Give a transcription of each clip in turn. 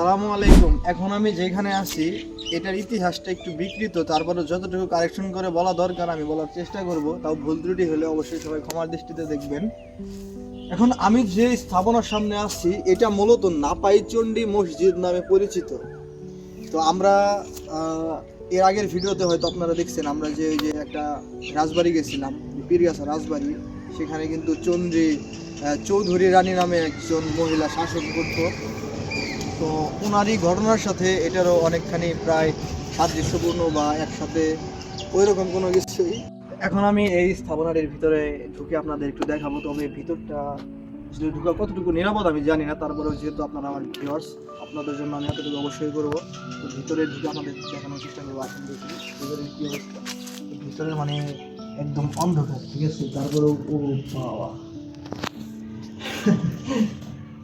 আসসালামু আলাইকুম। এখন আমি যেখানে আছি এটার ইতিহাসটা একটু বিকৃত, তারপরে যতটুকু কারেকশন করে বলা দরকার আমি বলার চেষ্টা করব, তাও ভুল ত্রুটি হলে অবশ্যই সবাই ক্ষমার দৃষ্টিতে দেখবেন। এখন আমি যে স্থাপনার সামনে আসছি এটা মূলত নাপাইচণ্ডী মসজিদ নামে পরিচিত। তো আমরা এর আগের ভিডিওতে হয়তো আপনারা দেখছেন আমরা যে ওই যে একটা রাজবাড়ি গেছিলাম, পীরগাছা রাজবাড়ি, সেখানে কিন্তু চন্দ্রী চৌধুরী রানী নামে একজন মহিলা শাসন করতো। তো ওনারই ঘটনার সাথে এটারও অনেকখানি প্রায় সাদৃশ্যপূর্ণ বা একসাথে ওই রকম কোনো কিছুই। এখন আমি এই স্থাপনাটির ভিতরে ঢুকে আপনাদের একটু দেখাবো, তবে ভিতরটা আসলে ঢুকা কতটুকু নিরাপদ আমি জানি না, তারপরেও যেহেতু আপনারা আমার ভিউয়ার্স আপনাদের জন্য আমি এতটুকু অবশ্যই করবো। তো ভিতরে ঢুকে আপনাদের দেখানোর চেষ্টা করবো। আসুন দেখি ভিতরের কী অবস্থা। ভিতরে মানে একদম অন্ধকার, ঠিক আছে, তারপরেও ও বাবা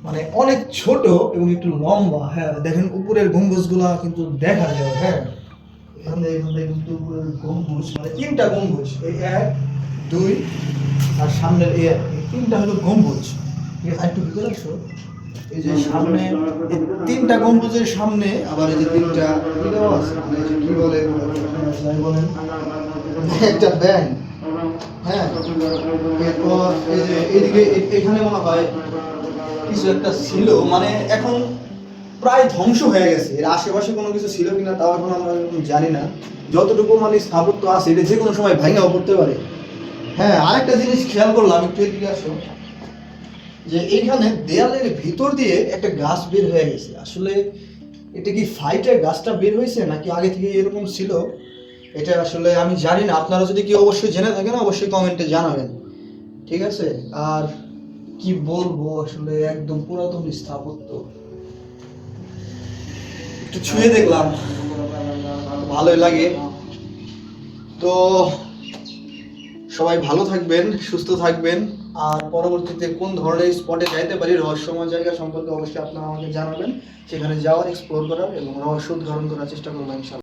মানে অনেক ছোট এবং একটু লম্বা। হ্যাঁ দেখেন উপরের গম্বুজগুলা কিন্তু দেখা যায়। হ্যাঁ এখানে কিন্তু উপরের গম্বুজ মানে তিনটা গম্বুজ, এই এক দুই আর সামনের এই তিনটা হলো গম্বুজ। ঠিক আছে, একটু ভিতরে আসো। এই যে সামনে তিনটা গম্বুজের সামনে আবার এই যে তিনটা মানে এই যে কি বলে যাই বলেন একটা ব্যাংক। হ্যাঁ এরপর এই যে এদিকে এখানে মনে হয় কিছু একটা ছিল, মানে এখন প্রায় ধ্বংস হয়ে গেছে। এর আশেপাশে কোনো কিছু ছিল কিনা তাও এখন আমরা জানি না। যতটুকু মানে স্থাপত্য আছে এটা যে কোনো সময় ভেঙেও পড়তে পারে। হ্যাঁ আরেকটা জিনিস খেয়াল করলাম, একটু এদিকে আসো, যে এইখানে দেয়ালের ভিতর দিয়ে একটা গাছ বের হয়ে গেছে। আসলে এটা কি ফাইটে গাছটা বের হয়েছে নাকি আগে থেকে এরকম ছিল, এটা আসলে আমি জানি না। আপনারা যদি কেউ অবশ্যই জেনে থাকেন অবশ্যই কমেন্টে জানাবেন, ঠিক আছে। আর কি বলবো, আসলে একদম পুরাতন স্থাপত্য। একটু ছুঁয়ে দেখলাম, ভালোই লাগে। তো সবাই ভালো থাকবেন, সুস্থ থাকবেন। আর পরবর্তীতে কোন ধরনের স্পটে যাইতে পারি, রহস্যময় জায়গা সম্পর্কে অবশ্যই আপনারা আমাকে জানাবেন। সেখানে যাওয়ার, এক্সপ্লোর করার এবং রহস্য উদ্ঘাটন করার চেষ্টা করবো ইনশাআল্লাহ।